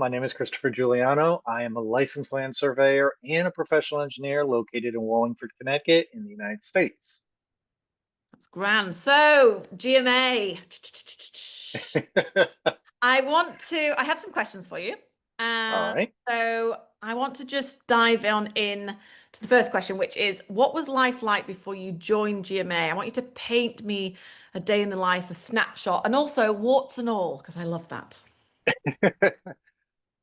My name is Christopher Giuliano. I am a licensed land surveyor and a professional engineer located in Wallingford, Connecticut in the United States. That's grand. So, GMA. I have some questions for you. All And right. so I want to just dive on in to the first question, which is what was life like before you joined GMA? I want you to paint me a day in the life, a snapshot, and also warts and all, because I love that.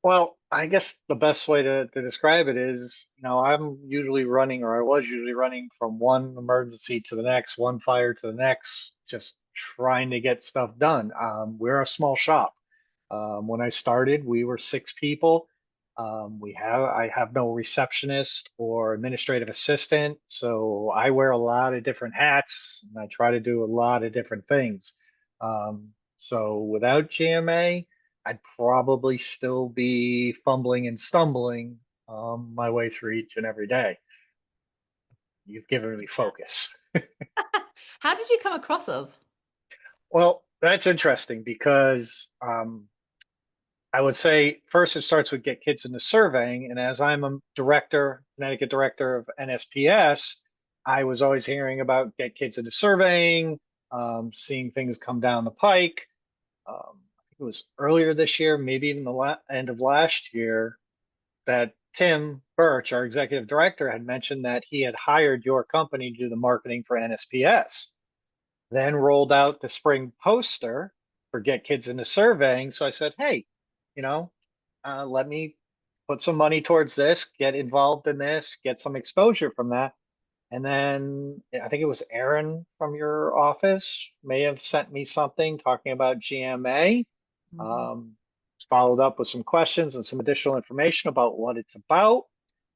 Well, I guess the best way to describe it is, I'm usually running, or I was usually running from one emergency to the next, one fire to the next, just trying to get stuff done. We're a small shop. When I started, we were six people. I have no receptionist or administrative assistant, so I wear a lot of different hats and I try to do a lot of different things. So without GMA, I'd probably still be fumbling and stumbling my way through each and every day. You've given me focus. How did you come across us? Well, that's interesting because I would say first it starts with get kids into surveying. And as I'm a director, Connecticut director of NSPS, I was always hearing about get kids into surveying, seeing things come down the pike. I think it was earlier this year, maybe even the end of last year, that Tim Birch, our executive director, had mentioned that he had hired your company to do the marketing for NSPS, then rolled out the spring poster for Get Kids into Surveying. So I said, hey, you know, let me put some money towards this, get involved in this, get some exposure from that. And then I think it was Aaron from your office may have sent me something talking about GMA. Mhm. Um, Followed up with some questions and some additional information about what it's about.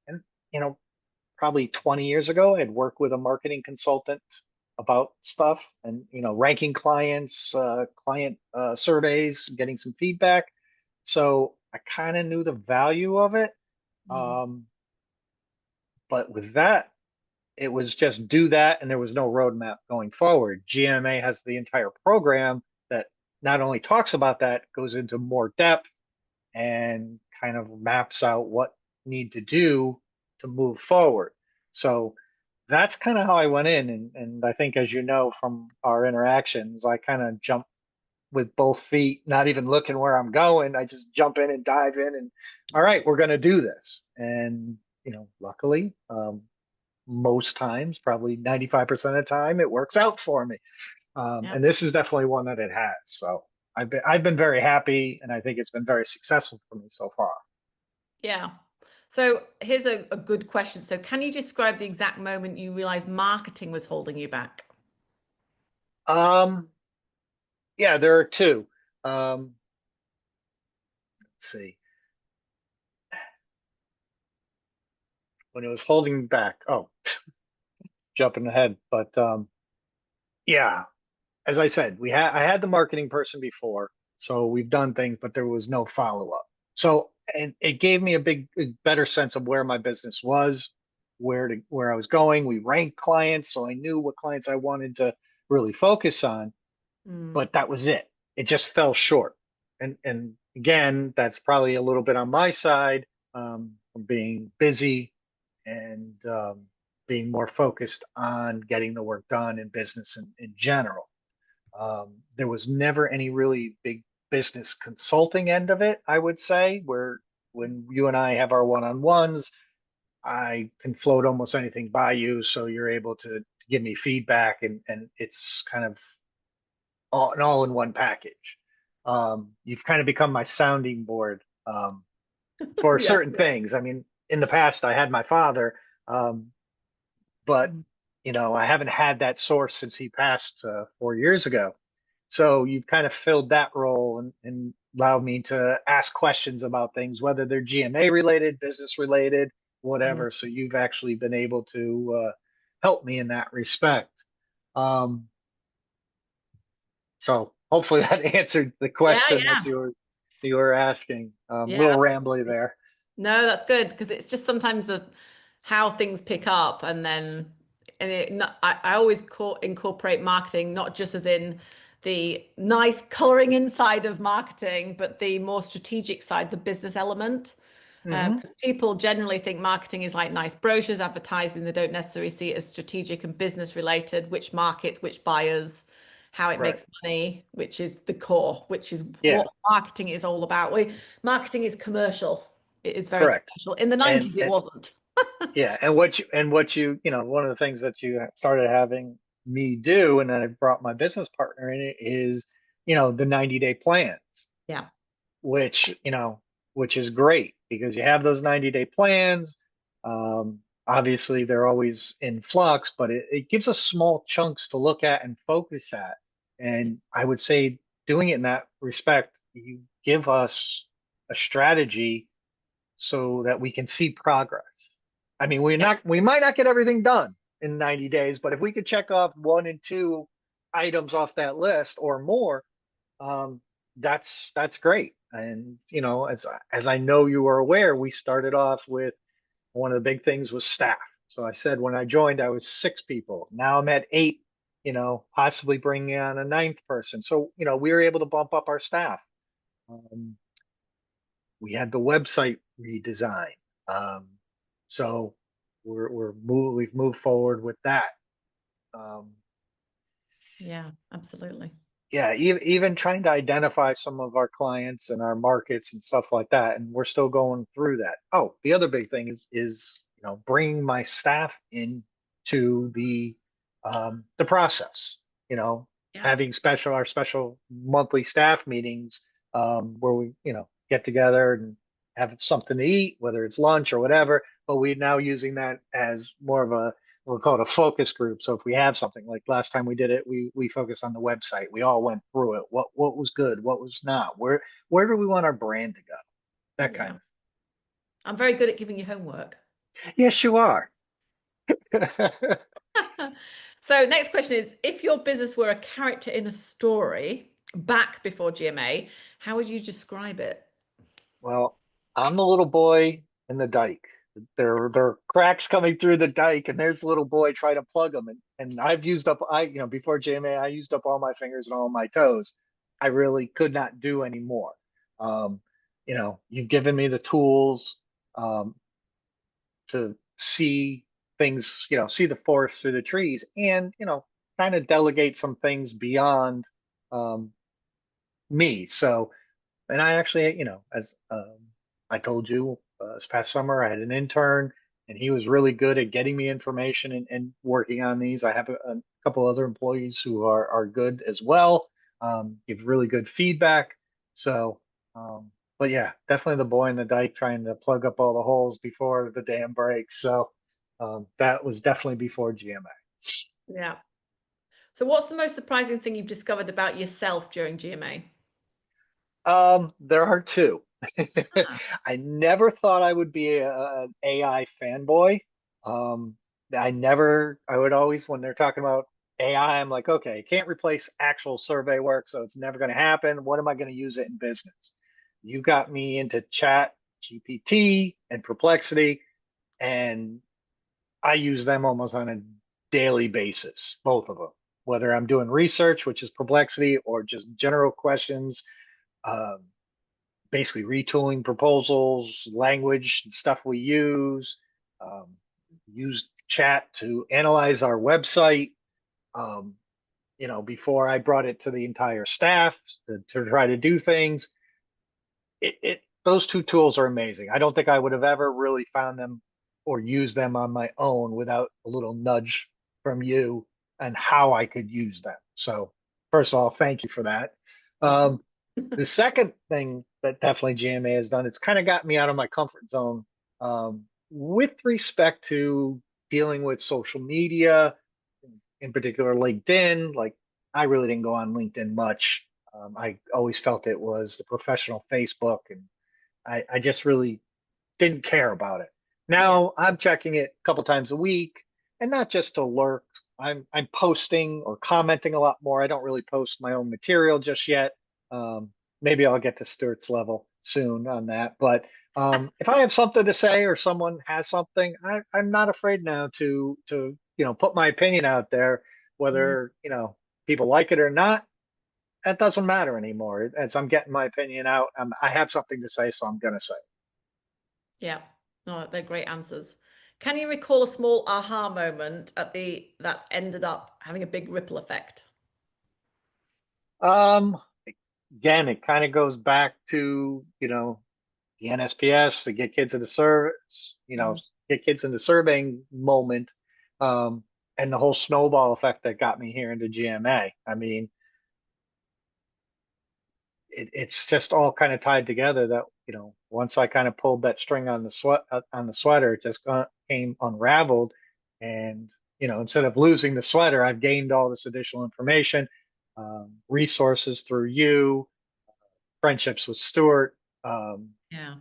And, you know, probably 20 years ago, I'd worked with a marketing consultant about stuff and, ranking clients, client surveys, getting some feedback. So I kind of knew the value of it. Mhm. Um, but with that, it was just do that and there was no roadmap going forward. GMA has the entire program that not only talks about that, goes into more depth and kind of maps out what need to do to move forward. So that's kind of how I went in. And I think, as you know from our interactions, I kind of jump with both feet, not even looking where I'm going. I just jump in and dive in and, all right, we're going to do this. And, luckily, most times, probably 95% of the time, it works out for me. Yeah. And this is definitely one that it has. So I've been very happy, and I think it's been very successful for me so far. Yeah. So here's a good question. So can you describe the exact moment you realized marketing was holding you back? Um, yeah, there are two. Um, let's see. When it was holding me back. Oh, jumping ahead, but yeah, as I said, I had the marketing person before, so we've done things, but there was no follow up. So, and it gave me a better sense of where my business was, where I was going. We ranked clients, so I knew what clients I wanted to really focus on, Mm. but that was it. It just fell short. And again, that's probably a little bit on my side, from being busy and being more focused on getting the work done in business in general. There was never any really big business consulting end of it, I would say, where when you and I have our one-on-ones, I can float almost anything by you, so you're able to give me feedback, and it's kind of all in one package. You've kind of become my sounding board for Yeah. certain things. I mean, in the past, I had my father, um, but Mm. I haven't had that source since he passed 4 years ago. So you've kind of filled that role and allowed me to ask questions about things, whether they're GMA related, business related, Mm. whatever. So you've actually been able to help me in that respect. Um, so hopefully that answered the Yeah, question that yeah. you were asking. A Yeah, little rambly absolutely. there. No, that's good because it's just sometimes the how things pick up and then I always incorporate marketing not just as in the nice coloring inside of marketing, but the more strategic side, the business element. Hmm. 'Cause people generally think marketing is like nice brochures, advertising. They don't necessarily see it as strategic and business related, which markets, which buyers, how it Right. makes money, which is the core, which is Yeah, what marketing is all about. Marketing is commercial. It is very correct. commercial. In the And, 90s, it and wasn't. yeah, and what you know, one of the things that you started having me do, and then I brought my business partner in it, is, the 90-day plans, Yeah. which, which is great because you have those 90-day plans. Obviously, they're always in flux, but it gives us small chunks to look at and focus at. And I would say doing it in that respect, you give us a strategy so that we can see progress. I mean, Yes. we might not get everything done in 90 days, but if we could check off one and two items off that list or more, um, that's great. And as I know you are aware, we started off with one of the big things was staff. So I said when I joined, I was 6 people. Now I'm at 8. Possibly bringing on a ninth person. So we were able to bump up our staff. Um, we had the website redesign. Um, so we've moved forward with that. Um, Yeah, absolutely. yeah, even trying to identify some of our clients and our markets and stuff like that, and we're still going through that. Oh, the other big thing is bringing my staff in to the process. You know, Yeah. having our special monthly staff meetings, where we get together and have something to eat, whether it's lunch or whatever. But we're now using that as more of a we'll call it a focus group. So if we have something like last time we did it, we focused on the website. We all went through it. What was good, what was not, where do we want our brand to go? That kind Yeah. of. I'm very good at giving you homework. Yes, you are. So, next question is, if your business were a character in a story back before GMA, how would you describe it? Well, I'm the little boy in the dike. There are cracks coming through the dike, and there's the little boy trying to plug them. And I've used up before GMA, I used up all my fingers and all my toes. I really could not do anymore. Um, you've given me the tools um, to see things, see the forest through the trees, and kind of delegate some things beyond um, me. So. And I actually, as I told you, this past summer, I had an intern, and he was really good at getting me information and working on these. I have a couple other employees who are good as well, give really good feedback. So, but yeah, definitely the boy in the dike trying to plug up all the holes before the dam breaks. So, that was definitely before GMA. Yeah. So, what's the most surprising thing you've discovered about yourself during GMA? There are two. Ah, I never thought I would be an AI fanboy. Um, I would always, when they're talking about AI, I'm like, okay, it can't replace actual survey work, so it's never going to happen. What am I going to use it in business? You got me into Chat GPT and Perplexity, and I use them almost on a daily basis, both of them. Whether I'm doing research, which is Perplexity, or just general questions, um, basically retooling proposals, language and stuff we um, use chat to analyze our website. Um, before I brought it to the entire staff to try to do things, those two tools are amazing. I don't think I would have ever really found them or used them on my own without a little nudge from you and how I could use them. So first of all, thank you for that. welcome. Um, the second thing that definitely GMA has done, it's kind of got me out of my comfort zone with respect to dealing with social media, in particular LinkedIn. Like, I really didn't go on LinkedIn much. I always felt it was the professional Facebook, and I just really didn't care about it. Yeah. Now I'm checking it a couple times a week, and not just to lurk. I'm posting or commenting a lot more. I don't really post my own material just yet. Um, Maybe I'll get to Stuart's level soon on that. But if I have something to say or someone has something, I'm not afraid now to put my opinion out there, Mm, whether people like it or not. that doesn't matter anymore. As I'm getting my opinion out, I have something to say, so I'm going to say. Yeah. No, they're great answers. Can you recall a small aha moment that's ended up having a big ripple effect? Um, Again, it kind of goes back to, the NSPS, the get kids into service, Mm. get kids into surveying moment, um, and the whole snowball effect that got me here into GMA. I mean, it's just all kind of tied together that, once I kind of pulled that string on the sweater, it just came unraveled. And, instead of losing the sweater, I've gained all this additional information, resources through you, friendships with Stuart, Yeah.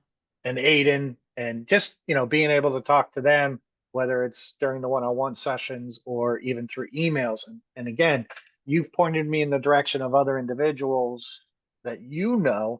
and Aiden, and just, being able to talk to them, whether it's during the one-on-one sessions or even through emails. And again, you've pointed me in the direction of other individuals that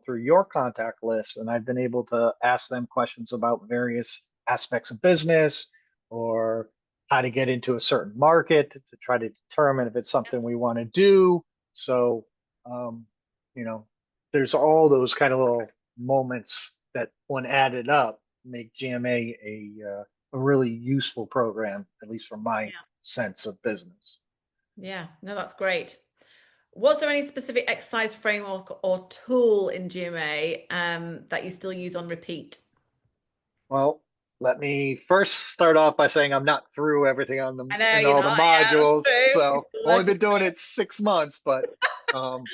through your contact list, and I've been able to ask them questions about various aspects of business or how to get into a certain market to try to determine if it's something we want to do. So, um, you know, there's all those kind of little moments that, when added up, make GMA a really useful program, at least from my Yeah. sense of business. Yeah. No, that's great. Was there any specific exercise framework or tool in GMA that you still use on repeat? Well, let me first start off by saying I'm not through everything I know in you're all the not. Yeah, that's modules. true. You're So still I've only working been through doing it. it 6 months, but um,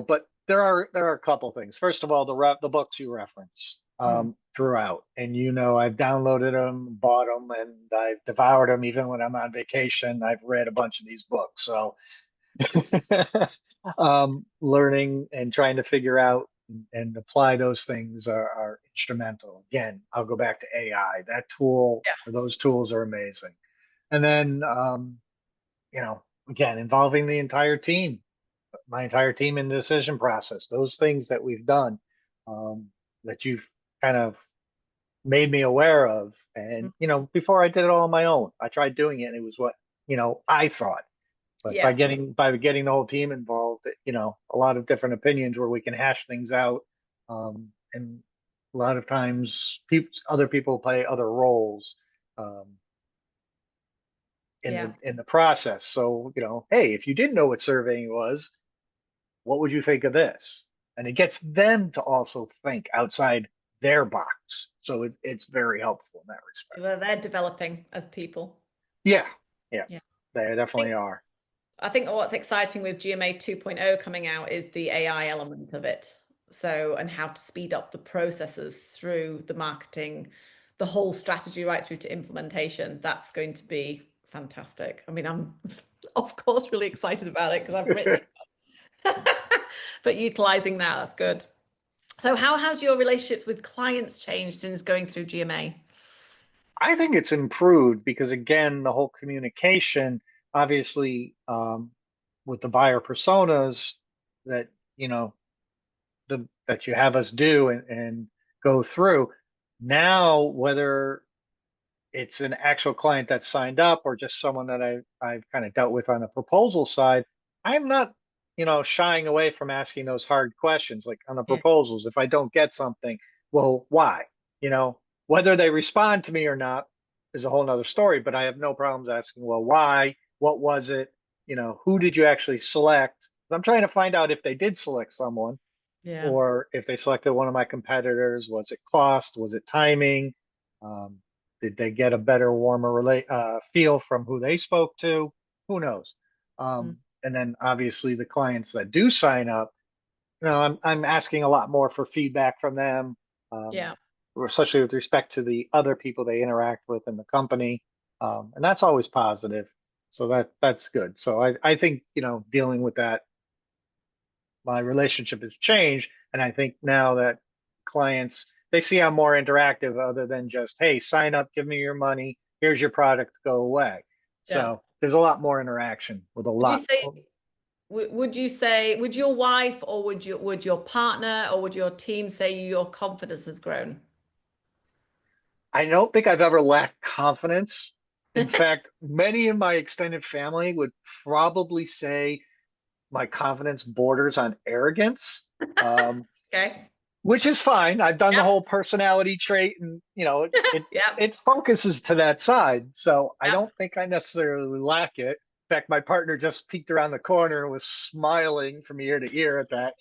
but there are a couple things. First of all, the books you reference Mm. throughout, and I've downloaded them, bought them, and I've devoured them. Even when I'm on vacation, I've read a bunch of these books. So learning and trying to figure out and apply those things are instrumental. Again, I'll go back to AI. That tool Yeah. or those tools are amazing. And then, again, involving my entire team in the decision process, those things that we've done, um, that you've kind of made me aware of. And, Mm. before I did it all on my own, I tried doing it and it was what, I thought. But by Yeah. getting the whole team involved, a lot of different opinions where we can hash things out, and a lot of times other people play other roles, um, in Yeah. the process. So, hey, if you didn't know what surveying was, what would you think of this? And it gets them to also think outside their box. So it's very helpful in that respect. They're developing as people. Yeah, yeah, Yeah. they I definitely think are. I think what's exciting with GMA 2.0 coming out is the AI element of it. So, and how to speed up the processes through the marketing, the whole strategy right through to implementation. That's going to be fantastic. I mean, I'm of course really excited about it because I've written it, but utilizing that's good. So, how has your relationships with clients changed since going through GMA? I think it's improved because, again, the whole communication, obviously, with the buyer personas that, you know, that you have us do and go through. Now, whether it's an actual client that's signed up or just someone that I've kind of dealt with on the proposal side, I'm not, shying away from asking those hard questions. Like on the Yeah. proposals, if I don't get something, well, why? You know, whether they respond to me or not is a whole nother story, but I have no problems asking, well, why? What was it? Who did you actually select? I'm trying to find out if they did select someone Yeah. or if they selected one of my competitors. Was it cost? Was it timing? Um, did they get a better, warmer feel from who they spoke to? Who knows? Mm. And then obviously the clients that do sign up, I'm asking a lot more for feedback from them, um, Yeah. especially with respect to the other people they interact with in the company, and that's always positive. So that's good. So I think, dealing with that, my relationship has changed. And I think now that clients, they see I'm more interactive other than just, hey, sign up, give me your money, here's your product, go away. Yeah. So there's a lot more interaction with a Would you lot. say would you say, would your wife or would your partner or would your team say your confidence has grown? I don't think I've ever lacked confidence. In fact, many in my extended family would probably say my confidence borders on arrogance, um, Okay. which is fine. I've done the Yep. whole personality trait, and Yep. it focuses to that side. So I Yep. don't think I necessarily lack it. In fact, my partner just peeked around the corner and was smiling from ear to ear at that.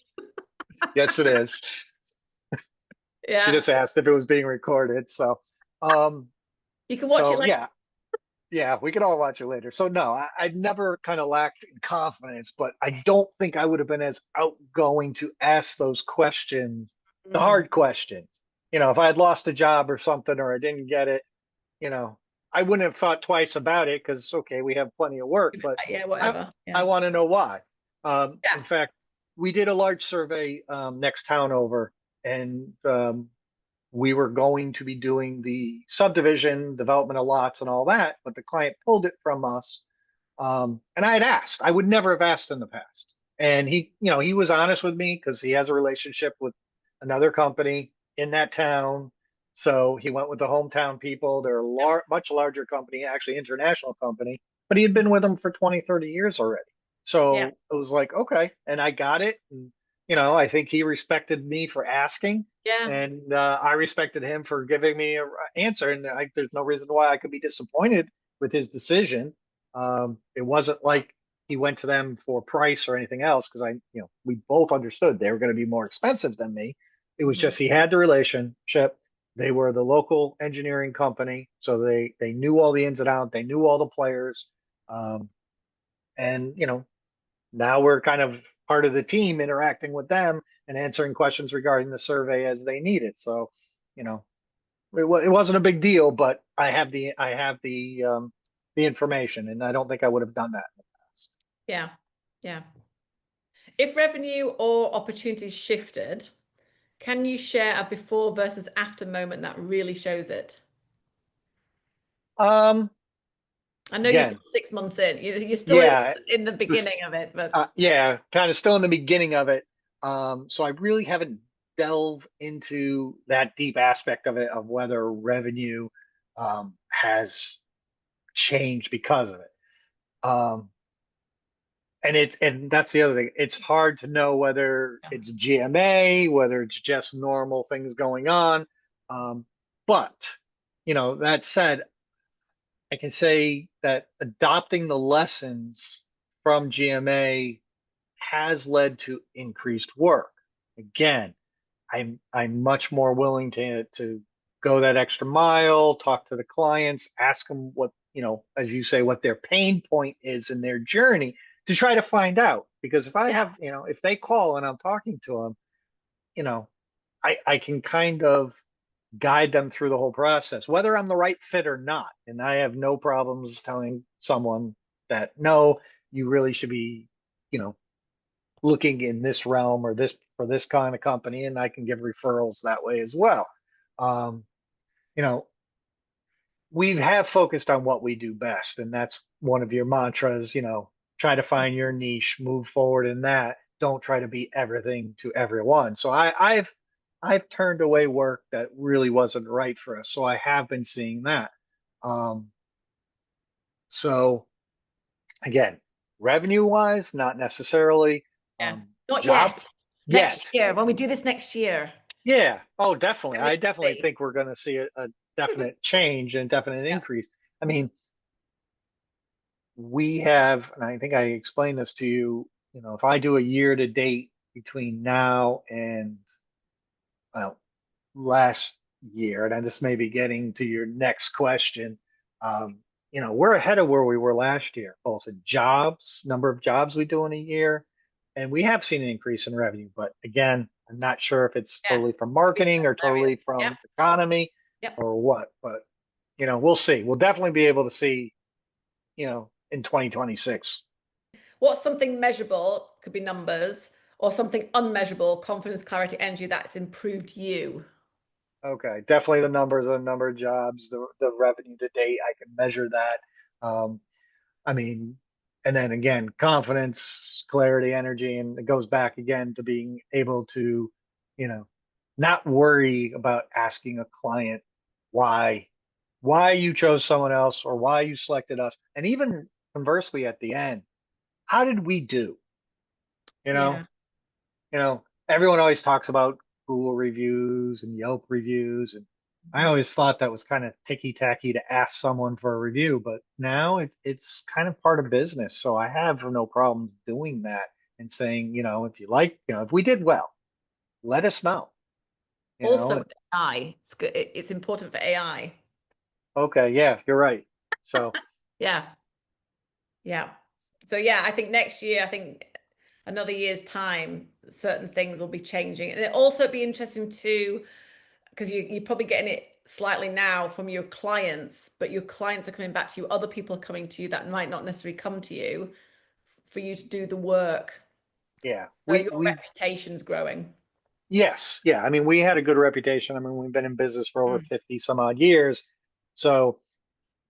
Yes, it is. She Yeah. just asked if it was being recorded. Um, You can watch it so like, yeah, yeah, we could all watch it later. So no, I've never kind of lacked in confidence, but I don't think I would have been as outgoing to ask those questions, the mm, hard questions. If I had lost a job or something, or I didn't get it, you know, I wouldn't have thought twice about it because okay, we have plenty of work, but yeah, I whatever. Yeah. I want to know why. Yeah. In fact, we did a large survey next town over, and we were going to be doing the subdivision, development of lots, and all that, but the client pulled it from us. And I had asked. I would never have asked in the past. And he was honest with me because he has a relationship with another company in that town. So he went with the hometown people. They're a much larger company, actually international company, but he had been with them for 20, 30 years already. Yeah. So it was like, okay. And I got it. And, I think he respected me for asking, Yeah. and I respected him for giving me an answer. And there's no reason why I could be disappointed with his decision. It wasn't like he went to them for price or anything else because we both understood they were going to be more expensive than me. It was Mhm. just he had the relationship. They were the local engineering company, so they knew all the ins and outs. They knew all the players, um, and now we're kind of part of the team interacting with them and answering questions regarding the survey as they need it. So, you know, it wasn't a big deal, but I have the information, and I don't think I would have done that in the past. Yeah. Yeah. If revenue or opportunities shifted, can you share a before versus after moment that really shows it? Um, I know you're still Again, 6 months in. You're still yeah, in the this, beginning of it, but yeah, kind of still in the beginning of it. So I really haven't delved into that deep aspect of it of whether revenue has changed because of it. Um, and that's the other thing. It's hard to know whether yeah. it's GMA, whether it's just normal things going on. Um, but that said, I can say that adopting the lessons from GMA has led to increased work. Again, I'm much more willing to go that extra mile, talk to the clients, ask them what, as you say, what their pain point is in their journey to try to find out. Because if I Yeah. have, if they call and I'm talking to them, you know, I can kind of guide them through the whole process, whether I'm the right fit or not. And I have no problems telling someone that no, you really should be, you know, looking in this realm or this for this kind of company, and I can give referrals that way as well. Um, you know, we have focused on what we do best, and that's one of your mantras. Try to find your niche, move forward in that. Don't try to be everything to everyone. So I've turned away work that really wasn't right for us. So I have been seeing that. Um, so again, revenue wise, not necessarily. Yeah. Um, Not job yet. Next yet. year, when we do this next year, Yeah. Oh, definitely. then we I can definitely see. think we're going to see a definite change and definite Yeah. increase. I mean, we have, and I think I explained this to you, if I do a year to date between now and, well, last year, and this may be getting to your next question, um, we're ahead of where we were last year, both in jobs, number of jobs we do in a year, and we have seen an increase in revenue. But again, I'm not sure if it's Yeah. totally from Could be in marketing or different areas. totally Yep. from economy Yep. or what. But we'll see. We'll definitely be able to see, in 2026. What's something measurable, could be numbers, or something unmeasurable, confidence, clarity, energy that's improved you? Okay, definitely the numbers, the number of jobs, the revenue to date. I can measure that. Um, I mean, and then again, confidence, clarity, energy, and it goes back again to being able to, you know, not worry about asking a client why, why you chose someone else or why you selected us. And even conversely at the end, how did we do? You know, Yeah. everyone always talks about Google reviews and Yelp reviews, and I always thought that was kind of ticky-tacky to ask someone for a review, but now it's kind of part of business. So I have no problems doing that and saying, if you like, if we did well, let us know, Also and with AI, it's good. It's important for AI. okay, yeah, you're right. So, Yeah. Yeah. So yeah, I think next year, I think another year's time, certain things will be changing. And it also be interesting too, because you're probably getting it slightly now from your clients, but your clients are coming back to you. Other people are coming to you that might not necessarily come to you for you to do the work. yeah, So we your we reputation's growing. yes, yeah. I mean, we had a good reputation. I mean, we've been in business for over Mm. 50 some odd years. So,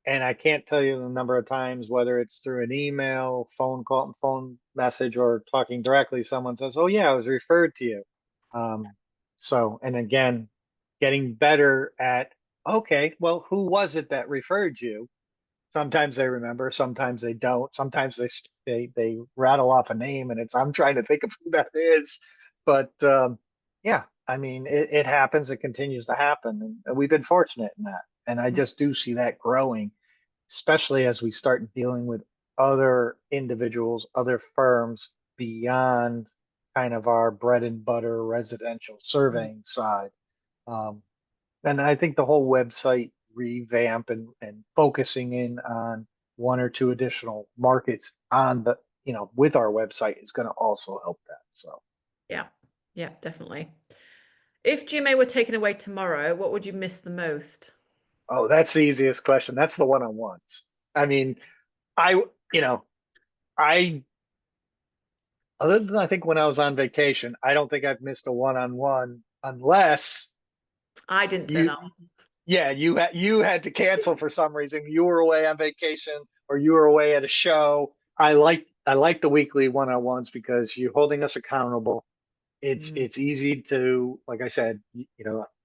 and I can't tell you the number of times, whether it's through an email, phone call, phone message, or talking directly, someone says, "Oh yeah, I was referred to you." Um, so, and again, getting better at, okay, well, who was it that referred you? Sometimes they remember, sometimes they don't. Sometimes they rattle off a name, and I'm trying to think of who that is. But yeah, I mean, it happens. It continues to happen, and we've been fortunate in that. And I just do see that growing, especially as we start dealing with other individuals, other firms beyond kind of our bread and butter residential Mm. surveying side. Um, and I think the whole website revamp and focusing in on one or two additional markets on with our website is going to also help that. So, Yeah. Yeah, definitely. If GMA were taken away tomorrow, what would you miss the most? oh, that's the easiest question. That's the one-on-ones. I mean, I, you know, I other than I think when I was on vacation, I don't think I've missed a one-on-one unless I didn't turn you, up. yeah, you had to cancel for some reason. You were away on vacation or you were away at a show. I like the weekly one-on-ones because you're holding us accountable. It's Mm. it's easy to, like I said,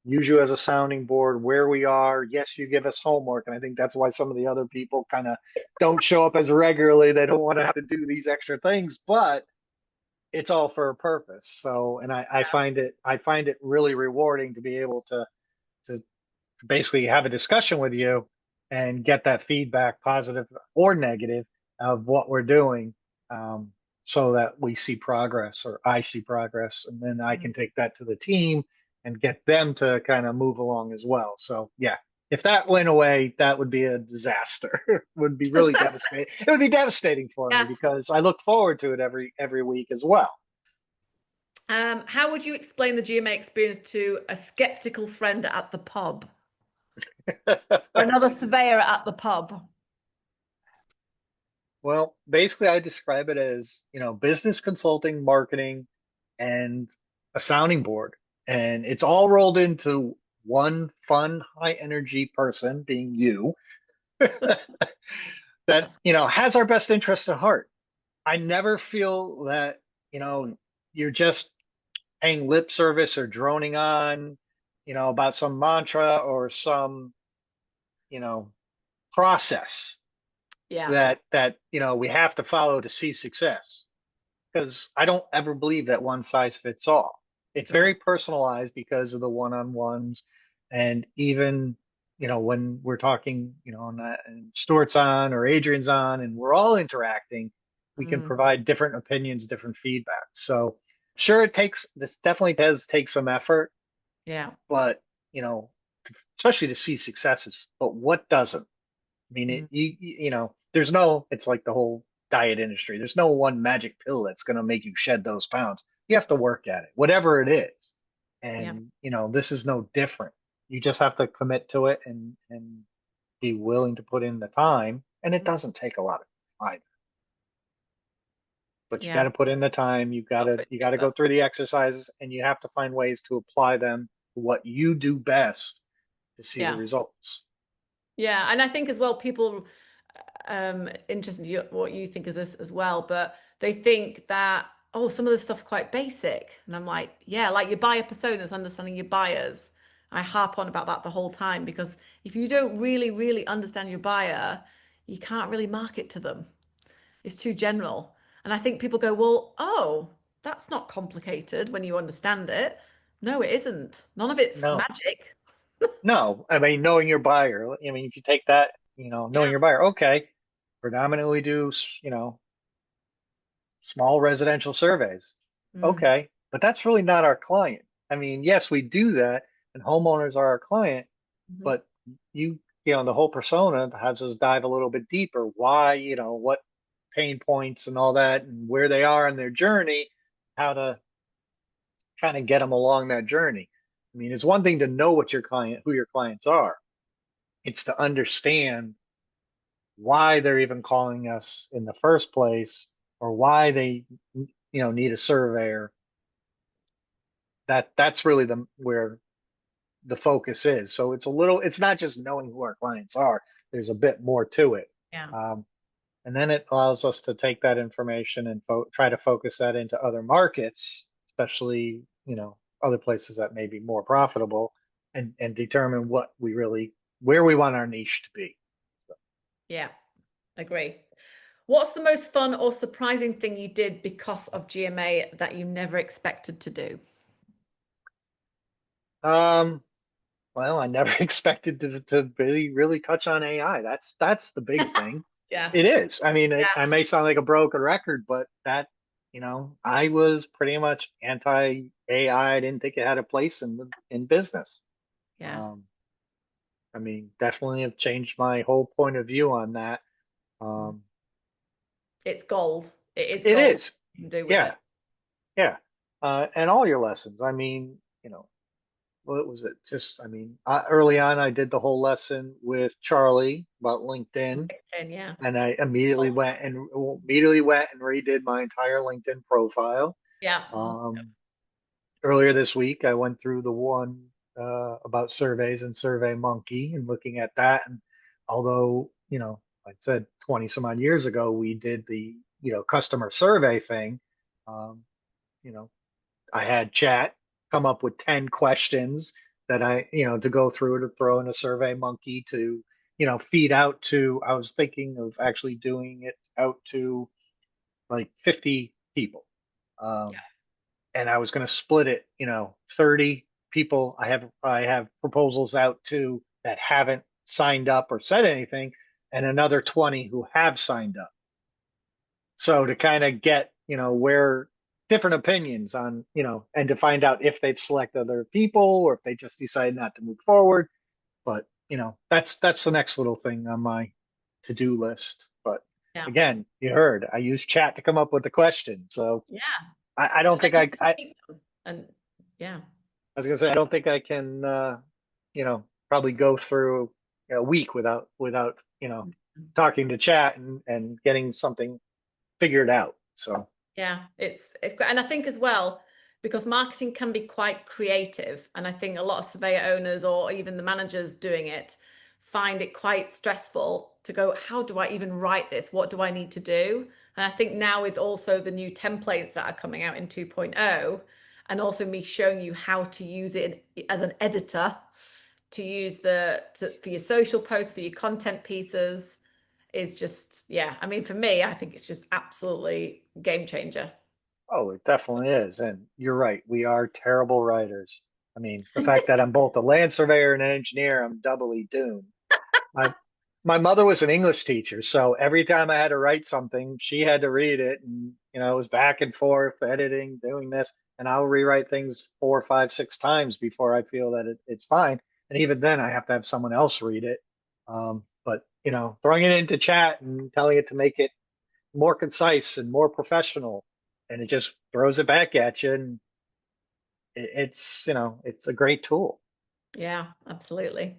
use you as a sounding board where we are. Yes, you give us homework, and I think that's why some of the other people kind of don't show up as regularly. They don't want to have to do these extra things, but it's all for a purpose. So, and I find it really rewarding to be able to basically have a discussion with you and get that feedback, positive or negative, of what we're doing, um, so that we see progress or I see progress, and then I Mm. can take that to the team and get them to kind of move along as well. So, yeah, if that went away, that would be a disaster. It would be really devastating. It would be devastating for me Yeah. because I look forward to it every week as well. How would you explain the GMA experience to a skeptical friend at the pub or another surveyor at the pub? Well, basically, I describe it as, business consulting, marketing, and a sounding board. And it's all rolled into one fun, high energy person, being you, that, has our best interest at heart. I never feel that, you know, you're just paying lip service or droning on, about some mantra or some, you know, process Yeah. that we have to follow to see success. Because I don't ever believe that one size fits all. It's Right. very personalized because of the one-on-ones, and even when we're talking, and Stuart's on or Adrian's on, and we're all interacting, we can Mm. provide different opinions, different feedback. So, sure, this definitely does take some effort, Yeah. but especially to see successes. But what doesn't? I mean, Mm. there's no, it's like the whole diet industry. There's no one magic pill that's going to make you shed those pounds. You have to work at it, whatever it is. Yeah. And, this is no different. You just have to commit to it and be willing to put in the time. And it doesn't take a lot of time, but you got Yeah. to put in the time. You got Got to to, put you got your to effort. go through the exercises, and you have to find ways to apply them to what you do best to see the Yeah. results. Yeah. And I think as well, people interested in what you think of this as well, but they think that, oh, some of this stuff's quite basic. And I'm like, yeah, like your buyer personas, understanding your buyers. I harp on about that the whole time because if you don't really, really understand your buyer, you can't really market to them. It's too general. And I think people go, well, oh. That's not complicated when you understand it. No, it isn't. None of it's No, magic. no. I mean, knowing your buyer. I mean, if you take that, knowing Yeah. your buyer, okay, predominantly do, small residential surveys. Mm. Okay, but that's really not our client. I mean, yes, we do that, and homeowners are our client, Mhm. but the whole persona has us dive a little bit deeper. Why, what pain points and all that, and where they are in their journey, how to kind of get them along that journey. I mean, it's one thing to know who your clients are. It's to understand why they're even calling us in the first place, or why they, need a surveyor. That's really the where the focus is. So it's not just knowing who our clients are. There's a bit more to it. Yeah. Um, and then it allows us to take that information and try to focus that into other markets, especially, other places that may be more profitable, and determine where we want our niche to be. Yeah. Agree. What's the most fun or surprising thing you did because of GMA that you never expected to do? Um, well, I never expected to really touch on AI. That's the big thing. Yeah. It is. I mean, Yeah. I may sound like a broken record, but I was pretty much anti AI. I didn't think it had a place in business. Yeah. Um, I mean, definitely have changed my whole point of view on that. Mm. Um, It's gold. It is it gold is. you can do with it. Yeah, yeah. And all your lessons. I mean, what was it? Just, I mean, early on, I did the whole lesson with Charlie about LinkedIn, LinkedIn, yeah. and I Oh, immediately went and redid my entire LinkedIn profile. yeah. Um, Earlier this week, I went through the one about surveys and Survey Monkey and looking at that. And although, like I said, 20 some odd years ago, we did the, customer survey thing. Um, you know, I had chat come up with 10 questions that to go through to throw in a Survey Monkey to, feed out to. I was thinking of actually doing it out to like 50 people. Um, Yeah. and I was going to split it, 30 people I have proposals out to that haven't signed up or said anything, and another 20 who have signed up. So to kind of get, where different opinions on, and to find out if they'd select other people or if they just decide not to move forward. But, that's the next little thing on my to-do list. But Yeah. again, you heard I use chat to come up with the question. So Yeah. I don't And think you I complete them. And yeah. was gonna say I don't think I can probably go through a week without talking to chat and getting something figured out. So Yeah, it's great. And I think as well, because marketing can be quite creative, and I think a lot of surveyor owners or even the managers doing it find it quite stressful to go, how do I even write this? What do I need to do? And I think now with also the new templates that are coming out in 2.0, and also me showing you how to use it as an editor to use for your social posts, for your content pieces is just, yeah. I mean, for me, I think it's just absolutely game changer. oh, it definitely is. And you're right, we are terrible writers. I mean, the fact that I'm both a land surveyor and an engineer, I'm doubly doomed. My my mother was an English teacher, so every time I had to write something, she had to read it, and it was back and forth, editing, doing this, and I'll rewrite things four, five, six times before I feel that it's fine. And even then, I have to have someone else read it. But throwing it into chat and telling it to make it more concise and more professional, and it just throws it back at you, and it's a great tool. Yeah, absolutely.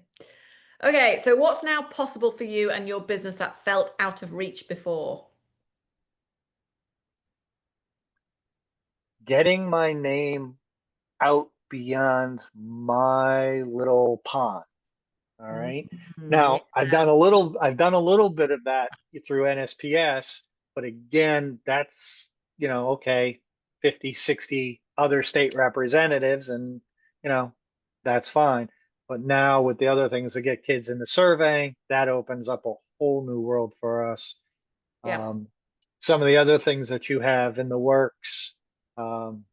Okay, so what's now possible for you and your business that felt out of reach before? Getting my name out beyond my little pond. All right. Yeah, Now, I've done a little bit of that through NSPS, but again, that's, okay, 50, 60 other state representatives, and, you know, that's fine. But now with the other things that get kids into surveying, that opens up a whole new world for us. yeah, Um, some of the other things that you have in the works. um,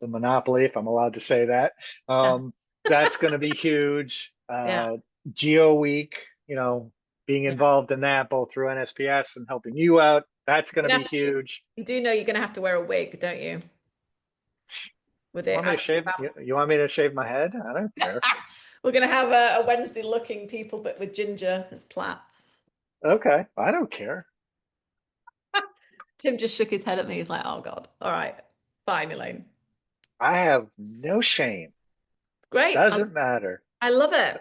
the monopoly, if I'm allowed to say that. Yeah. Um, that's going to be huge. Yeah. Geo Week, being Yeah. involved in that both through NSPS and helping you out, that's going to You're be gonna have to- huge. you do know you're going to have to wear a wig, don't you? With You it. want me to shave? You want me to shave my head? I don't care. We're going to have a Wednesday looking people, but with ginger plaits. Okay, I don't care. Tim just shook his head at me. He's like, oh God. All right. Fine, Elaine. I have no shame. Great. Doesn't matter. I love it.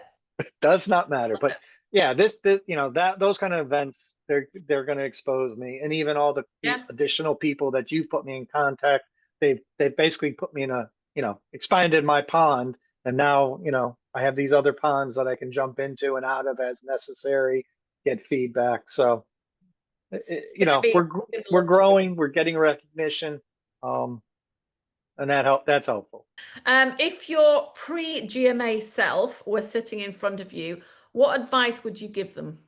Does not matter. Love But it. yeah, this that those kind of events, they're going to expose me, and even all the Yeah. additional people that you've put me in contact. They've basically put me in a expanded my pond, and now I have these other ponds that I can jump into and out of as necessary, get feedback. So It's going to be good we're luck to you. growing, we're getting recognition, um, and that's helpful. If your pre-GMA self were sitting in front of you, what advice would you give them?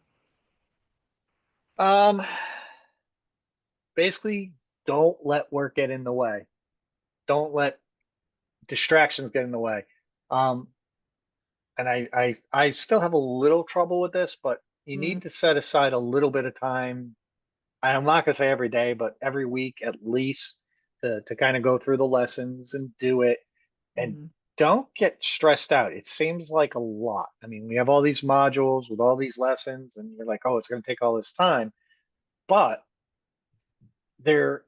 Um, Basically, don't let work get in the way. Don't let distractions get in the way. Um, and I still have a little trouble with this, but you Mm, need to set aside a little bit of time. I'm not gonna say every day, but every week at least to kind of go through the lessons and do it. And mm, don't get stressed out. It seems like a lot. I mean, we have all these modules with all these lessons, and you're like, oh, it's gonna take all this time, but they're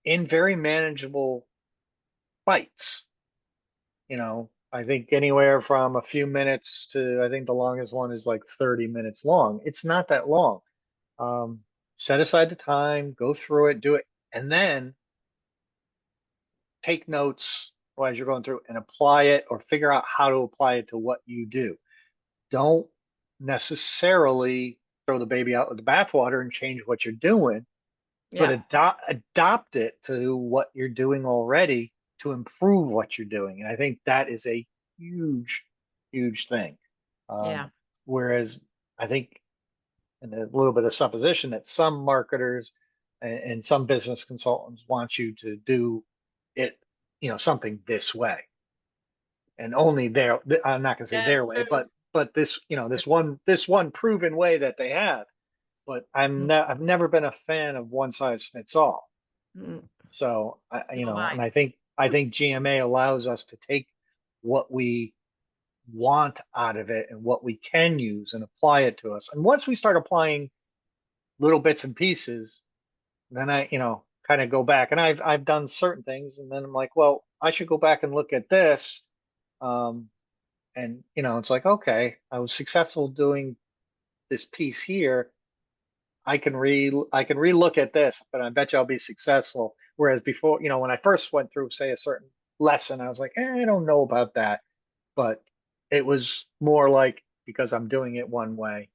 in very manageable bites. I think anywhere from a few minutes to I think the longest one is like 30 minutes long. It's not that long. Um, Set aside the time, go through it, do it, and then take notes as you're going through and apply it or figure out how to apply it to what you do. Don't necessarily throw the baby out with the bathwater and change what you're doing, but yeah. adopt it to what you're doing already to improve what you're doing. And I think that is a huge, huge thing. Um, Yeah. Whereas I think, and a little bit of supposition that some marketers and some business consultants want you to do it, something this way and only their, I'm not going to say Yeah, their it's way, true. but this one proven way that they have. But Mm, I've never been a fan of one size fits all. mm, So nor have and I. I think GMA allows us to take what we want out of it and what we can use and apply it to us. And once we start applying little bits and pieces, then I, kind of go back and I've done certain things and then I'm like, well, I should go back and look at this. Um, and it's like, okay, I was successful doing this piece here. I can re-look at this, but I bet you I'll be successful. Whereas before, when I first went through, say, a certain lesson, I was like, I don't know about that. But it was more like because I'm doing it one way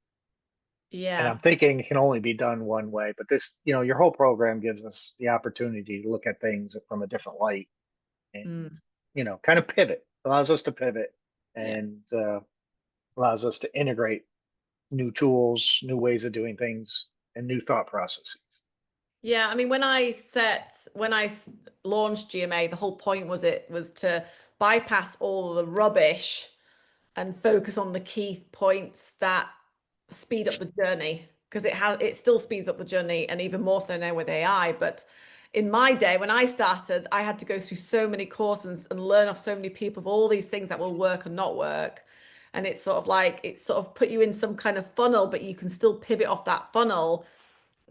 and Yeah. I'm thinking it can only be done one way. But this, your whole program gives us the opportunity to look at things from a different light and, Mm, kind of pivot, allows us to pivot yeah. and allows us to integrate new tools, new ways of doing things, and new thought processes. Yeah, I mean, when launched GMA, the whole point was it was to bypass all the rubbish and focus on the key points that speed up the journey because it still speeds up the journey and even more so now with AI. But in my day, when I started, I had to go through so many courses and learn off so many people of all these things that will work and not work. And it's sort of like it sort of put you in some kind of funnel, but you can still pivot off that funnel,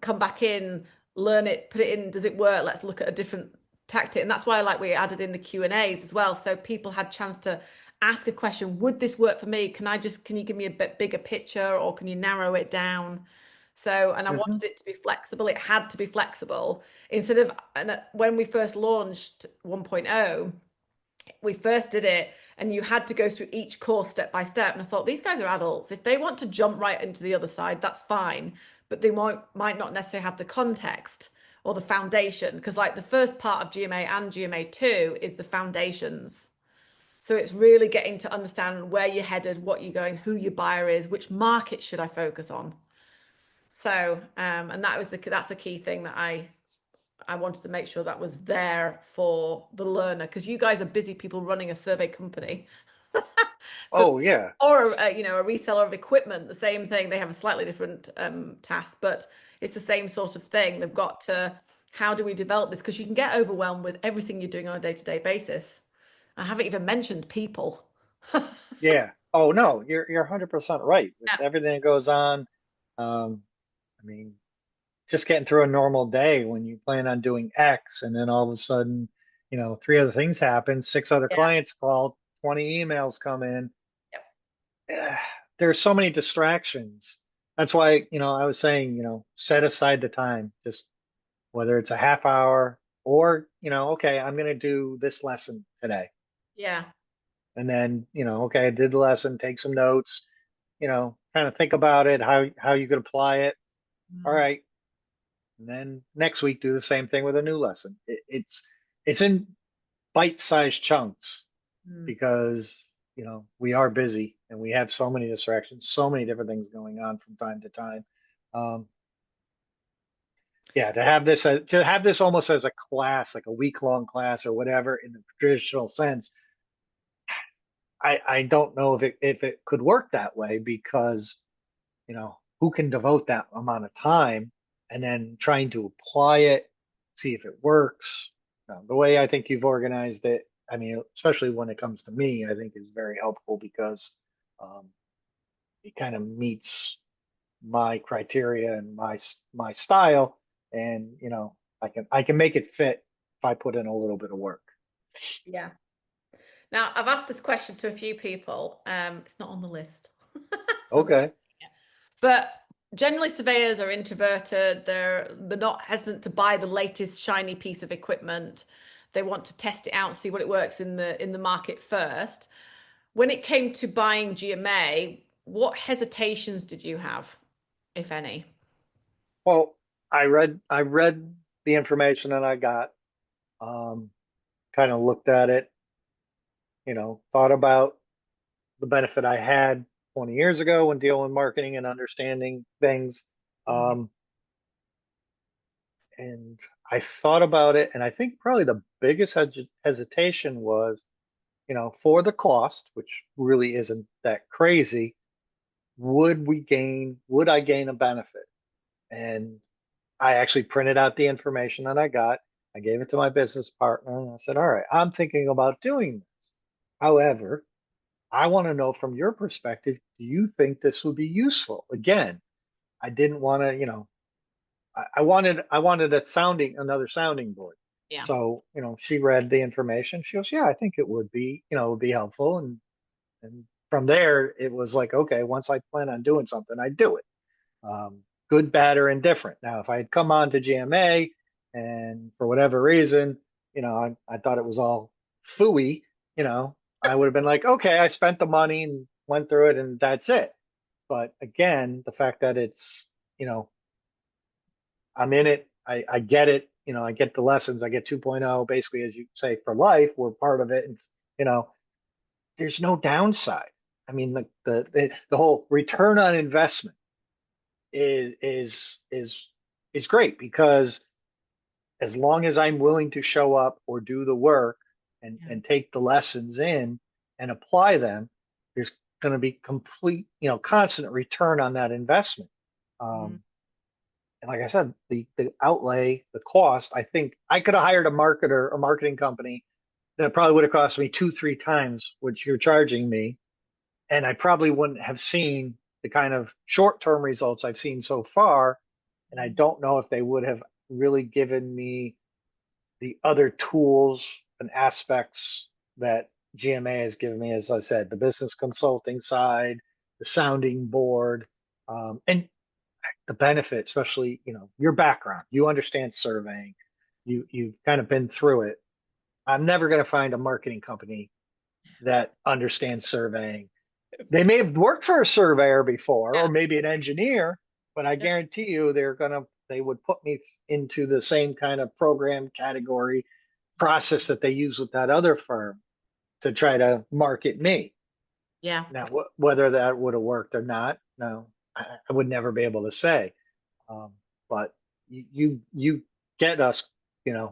come back in, learn it, put it in, does it work? Let's look at a different tactic. And that's why I like we added in the Q&As as well. So people had chance to ask a question, would this work for me? Can you give me a bit bigger picture or can you narrow it down? So, and I Hmm. wanted it to be flexible. It had to be flexible. Instead of, and when we first launched 1.0, we first did it and you had to go through each course step by step. And I thought, these guys are adults. If they want to jump right into the other side, that's fine. But they might not necessarily have the context or the foundation. Because like the first part of GMA and GMA2 is the foundations. So it's really getting to understand where you're headed, what you're going, who your buyer is, which market should I focus on. So, and that's the key thing that I wanted to make sure that was there for the learner because you guys are busy people running a survey company. So, Oh yeah. or you know, a reseller of equipment, the same thing. They have a slightly different task, but it's the same sort of thing. They've got to, how do we develop this? Because you can get overwhelmed with everything you're doing on a day-to-day basis. I haven't even mentioned people. Yeah. Oh no, you're 100% right. With Yeah. everything that goes on, I mean, just getting through a normal day when you plan on doing X, and then all of a sudden, three other things happen, six other Yeah. clients call, 20 emails come in. Yep. Eh, There's so many distractions. That's why, I was saying, set aside the time, just whether it's a half hour or, okay, I'm going to do this lesson today. Yeah. And then, okay, I did the lesson, take some notes, kind of think about it, how you could apply it. All Mm, right. And then next week, do the same thing with a new lesson. It's in bite-sized chunks mm. because, we are busy and we have so many distractions, so many different things going on from time to time. Um, yeah, to have this almost as a class, like a week-long class or whatever in the traditional sense, I don't know if it could work that way because who can devote that amount of time and then trying to apply it, see if it works. The way I think you've organized it, I mean, especially when it comes to me, I think is very helpful because um, it kind of meets my criteria and my style, and I can make it fit if I put in a little bit of work. Yeah. Now, I've asked this question to a few people. It's not on the list. Okay. But generally, surveyors are introverted. They're not hesitant to buy the latest shiny piece of equipment. They want to test it out and see what it works in the market first. When it came to buying GMA, what hesitations did you have, if any? Well, I read the information that I got, um, kind of looked at it, thought about the benefit I had 20 years ago when dealing with marketing and understanding things. Mm, Um, and I thought about it, and I think probably the biggest hesitation was, for the cost, which really isn't that crazy, would I gain a benefit? And I actually printed out the information that I got. I gave it to my business partner, and I said, all right, I'm thinking about doing this. However, I want to know from your perspective, do you think this would be useful? Again, I didn't want to, I wanted another sounding board. yeah. So, she read the information. She goes, yeah, I think it would be, it would be helpful. And from there, it was like, okay, once I plan on doing something, I do it. Good, bad, or indifferent. Now, if I had come on to GMA and for whatever reason, I thought it was all fooey, I would have been like, okay, I spent the money and went through it and that's it. But again, the fact that it's, I'm in it, I get it, I get the lessons, I get 2.0, basically, as you say, for life, we're part of it. And, you know, there's no downside. I mean, the whole return on investment is is is is great because as long as I'm willing to show up or do the work Yeah. and take the lessons in and apply them, there's going to be complete, constant return on that investment. Mm, Um, and like I said, the outlay, the cost, I think I could have hired a marketing company that probably would have cost me two, three times what you're charging me. And I probably wouldn't have seen the kind of short-term results I've seen so far. And I mm, don't know if they would have really given me the other tools and aspects that GMA has given me, as I said, the business consulting side, the sounding board, and the benefit, especially, your background. You understand surveying. You've kind of been through it. I'm never going to find a marketing company that understands surveying. They may have worked for a surveyor before, yeah. or maybe an engineer, but I Yeah. guarantee you they would put me into the same kind of program category process that they use with that other firm to try to market me. Yeah. Now, whether that would have worked or not, no, I would never be able to say. Um, but you get us,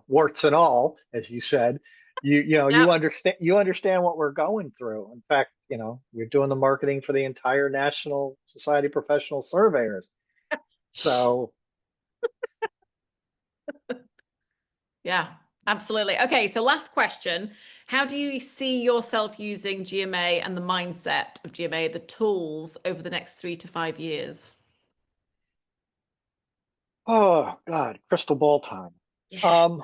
warts and all, as you said, you Yep. understand what we're going through. In fact, you're doing the marketing for the entire National Society of Professional Surveyors. So, Yeah, absolutely. Okay, so last question. How do you see yourself using GMA and the mindset of GMA, the tools over the next 3 to 5 years? oh God, crystal ball time. Yeah. Um,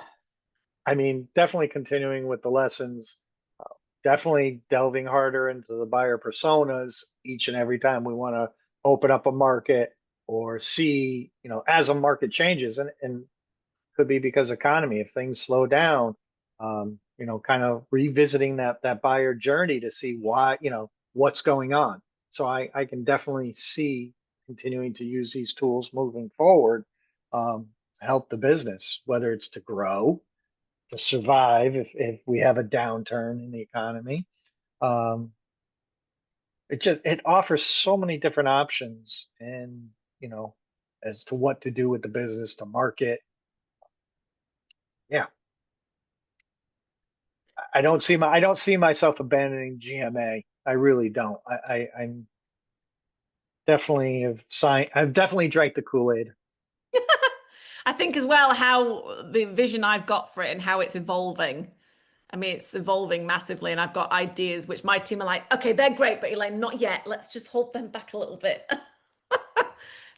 I mean, definitely continuing with the lessons, definitely delving harder into the buyer personas each and every time we want to open up a market or see, as a market changes, and could be because economy, if things slow down, kind of revisiting that buyer journey to see why, what's going on. So I can definitely see continuing to use these tools moving forward, to help the business, whether it's to grow, to survive if we have a downturn in the economy. Um, it offers so many different options, and you know as to what to do with the business, to market. Yeah, I don't see myself abandoning GMA. I really don't. I'm definitely have signed. I've definitely drank the Kool-Aid. I think as well how the vision I've got for it and how it's evolving. I mean, it's evolving massively, and I've got ideas which my team are like, okay, they're great, but Elaine, not yet. Let's just hold them back a little bit,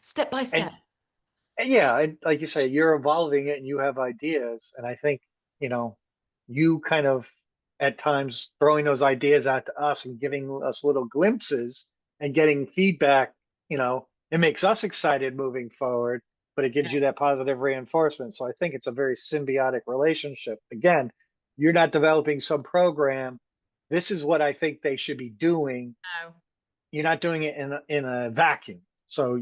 step by And, step. yeah, like you say, you're evolving it and you have ideas. And I think, you know, you kind of at times throwing those ideas out to us and giving us little glimpses and getting feedback, it makes us excited moving forward, but it gives Yeah. you that positive reinforcement. So I think it's a very symbiotic relationship. Again, you're not developing some program. This is what I think they should be doing. No. You're not doing it in a vacuum. So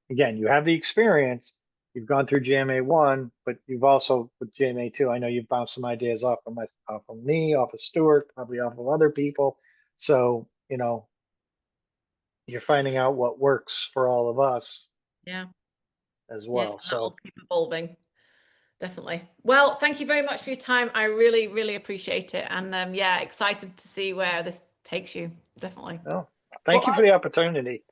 again, you have the experience. You've gone through GMA one, but you've also with GMA two. I know you've bounced some ideas off of me, off of Stuart, probably off of other people. So you're finding out what works for all of us Yeah. as Yeah. well. That will So keep evolving. Definitely. Well, thank you very much for your time. I really, really appreciate it. And yeah, excited to see where this takes you. Definitely. well, Well, thank you for the opportunity.